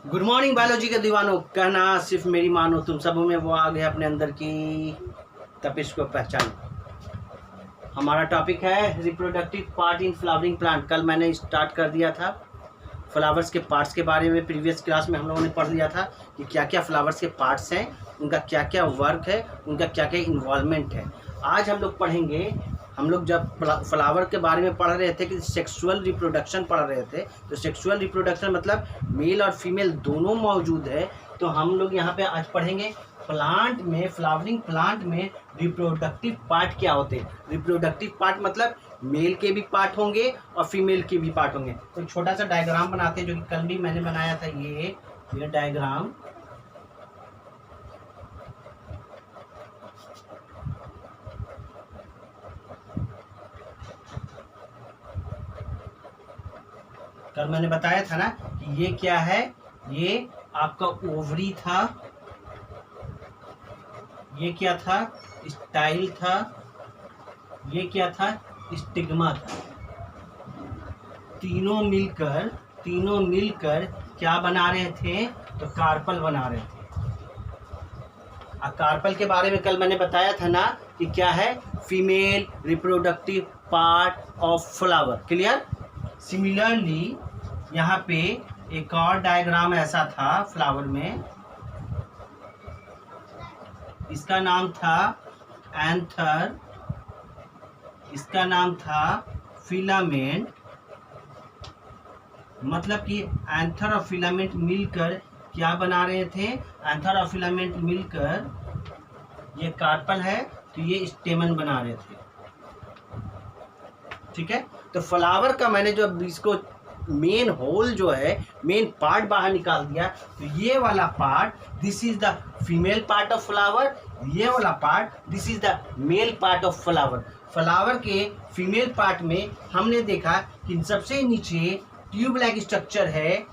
Good morning biology के दीवानों, कहना सिर्फ मेरी मानो, तुम सब में वो आग है अपने अंदर की, तपिश को पहचानो। हमारा टॉपिक है reproductive part in flowering plant. कल मैंने स्टार्ट कर दिया था फ्लावर्स के पार्ट्स के बारे में। प्रीवियस क्लास में हम लोगों ने पढ़ लिया था कि क्या क्या फ्लावर्स के पार्ट्स हैं, उनका क्या क्या वर्क है, उनका क्या क्या इन्वॉल्वमेंट है। आज हम लोग पढ़ेंगे, हम लोग जब फ्लावर के बारे में पढ़ रहे थे कि सेक्सुअल रिप्रोडक्शन पढ़ रहे थे, तो सेक्सुअल रिप्रोडक्शन मतलब मेल और फीमेल दोनों मौजूद है। तो हम लोग यहाँ पे आज पढ़ेंगे प्लांट में, फ्लावरिंग प्लांट में रिप्रोडक्टिव पार्ट क्या होते हैं। रिप्रोडक्टिव पार्ट मतलब मेल के भी पार्ट होंगे और फीमेल के भी पार्ट होंगे। तो एक छोटा सा डायग्राम बनाते हैं, जो कि कल भी मैंने बनाया था। ये डायग्राम कल मैंने बताया था ना कि ये क्या है। ये आपका ओवरी था, ये क्या था, स्टाइल था, ये क्या था, स्टिग्मा था। तीनों मिलकर क्या बना रहे थे, तो कार्पल बना रहे थे। कार्पल के बारे में कल मैंने बताया था ना कि क्या है, female reproductive part of flower. Clear. Similarly यहाँ पे एक और डायग्राम ऐसा था फ्लावर में, इसका नाम था एंथर, इसका नाम था फिलामेंट। मतलब कि एंथर और फिलामेंट मिलकर क्या बना रहे थे, एंथर और फिलामेंट मिलकर ये कार्पल है, तो ये स्टेमन बना रहे थे। ठीक है। तो फ्लावर का मैंने जो इसको मेन होल जो है, मेन पार्ट बाहर निकाल दिया। तो ये वाला part, this is the female part of flower. ये वाला part, this is the male part of flower. Flower के फीमेल पार्ट में हमने देखा कि सबसे नीचे ट्यूब लाइक स्ट्रक्चर है,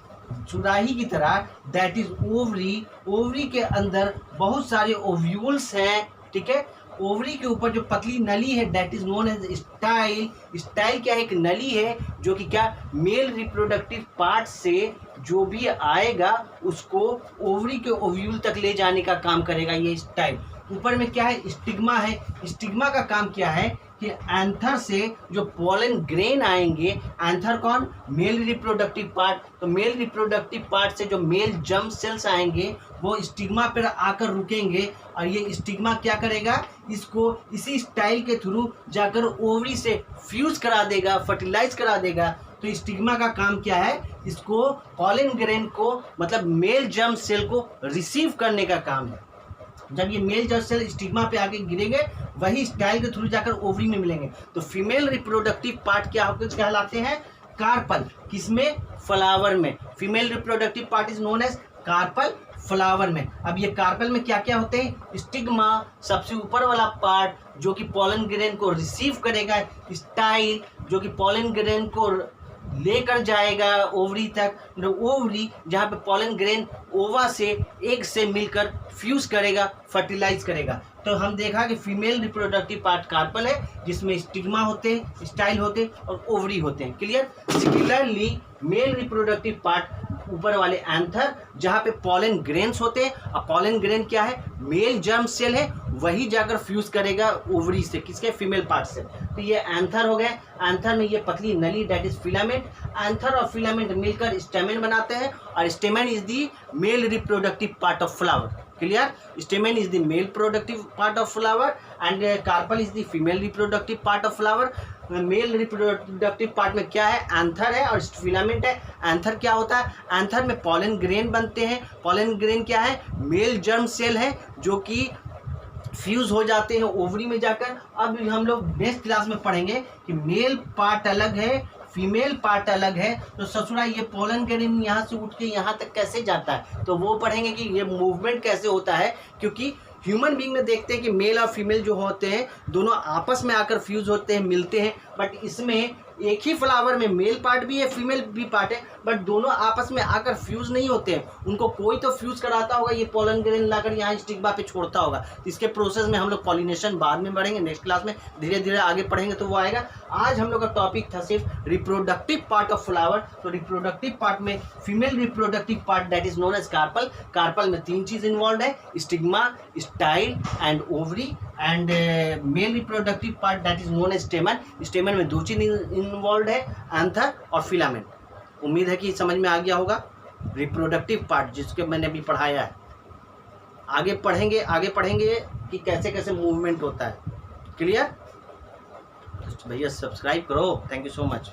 सुराही की तरह, दैट इज ओवरी। ओवरी के अंदर बहुत सारे ओव्यूल्स हैं। ठीक है। ओवरी के ऊपर जो पतली नली है, that is known as style. Style क्या है, एक नली है जो कि क्या, मेल रिप्रोडक्टिव पार्ट से जो भी आएगा उसको ओवरी के ओव्यूल तक ले जाने का काम करेगा ये स्टाइल। ऊपर में क्या है, स्टिग्मा है। स्टिग्मा का काम क्या है कि एंथर से जो पोलन ग्रेन आएंगे, एंथर कौन, मेल रिप्रोडक्टिव पार्ट। तो मेल रिप्रोडक्टिव पार्ट से जो मेल जर्म सेल्स आएंगे वो स्टिग्मा पर आकर रुकेंगे, और ये स्टिग्मा क्या करेगा, इसको इसी स्टाइल के थ्रू जाकर ओवरी से फ्यूज करा देगा, फर्टिलाइज करा देगा। तो स्टिग्मा का काम क्या है, इसको पोलन ग्रेन को, मतलब मेल जर्म सेल को रिसीव करने का काम है। जब ये मेल जर्म सेल स्टिग्मा पे आके गिरेंगे, वही स्टाइल के थ्रू जाकर ओवरी में मिलेंगे। तो फीमेल रिप्रोडक्टिव पार्ट क्या कहलाते हैं, कार्पल। किसमें, फ्लावर में। Female reproductive part is known as carpel flower में। अब ये कार्पल में क्या क्या होते हैं, स्टिग्मा सबसे ऊपर वाला पार्ट जो कि पोलन ग्रेन को रिसीव करेगा, स्टाइल जो कि पोलन ग्रेन को लेकर जाएगा ओवरी तक, ओवरी जहाँ पे पोलन ग्रेन ओवा से, एग से मिलकर फ्यूज करेगा, फर्टिलाइज करेगा। तो हम देखा कि फीमेल रिप्रोडक्टिव पार्ट कार्पल है, जिसमें स्टिग्मा होते हैं, स्टाइल होते हैं और ओवरी होते हैं। Clear. Similarly mail reproductive part ऊपर वाले एंथर, जहाँ पे पोलन ग्रेन्स होते हैं, और पोलन ग्रेन क्या है, मेल जर्म सेल है, वही जाकर फ्यूज करेगा ओवरी से, किसके, फीमेल पार्ट से। तो ये एंथर हो गए। एंथर में ये पतली नली, दैट इज फिलामेंट। एंथर और फिलामेंट मिलकर स्टेमेन बनाते हैं, और stamen is the male reproductive part of flower. Clear. Stamen is the male productive part of flower and carpel is the female reproductive part of flower. Male reproductive part में क्या है, anther है और filament है। Anther क्या होता है, anther में पोलन ग्रेन बनते हैं। पोलन ग्रेन क्या है, मेल जर्म सेल है जो कि फ्यूज हो जाते हैं ओवरी में जाकर। अब हम लोग नेक्स्ट क्लास में पढ़ेंगे कि मेल पार्ट अलग है, फीमेल पार्ट अलग है। तो ससुरा ये पोलन ग्रेन यहाँ से उठ के यहाँ तक कैसे जाता है, तो वो पढ़ेंगे कि ये मूवमेंट कैसे होता है। क्योंकि ह्यूमन बीइंग में देखते हैं कि मेल और फीमेल जो होते हैं दोनों आपस में आकर फ्यूज होते हैं, मिलते हैं, बट इसमें एक ही फ्लावर में मेल पार्ट भी है, फीमेल भी पार्ट है, बट दोनों आपस में आकर फ्यूज नहीं होते हैं। उनको कोई तो फ्यूज कराता होगा, ये पोलन ग्रेन लाकर यहाँ स्टिग्मा पे छोड़ता होगा। इसके प्रोसेस में हम लोग पॉलिनेशन बाद में बढ़ेंगे, नेक्स्ट क्लास में धीरे धीरे आगे पढ़ेंगे तो वो आएगा। आज हम लोग का टॉपिक था सिर्फ रिप्रोडक्टिव पार्ट ऑफ फ्लावर। तो रिप्रोडक्टिव पार्ट में female reproductive part that is known as carpel. Carpel में 3 चीज इन्वॉल्व है, stigma, style and ovary. And male reproductive part that is known as stamen. Stamen में 2 चीज involve है, anther और filament. उम्मीद है कि समझ में आ गया होगा रिप्रोडक्टिव पार्ट जिसके मैंने अभी पढ़ाया है। आगे पढ़ेंगे कि कैसे कैसे मूवमेंट होता है। क्लियर? भैया सब्सक्राइब करो। Thank you so much.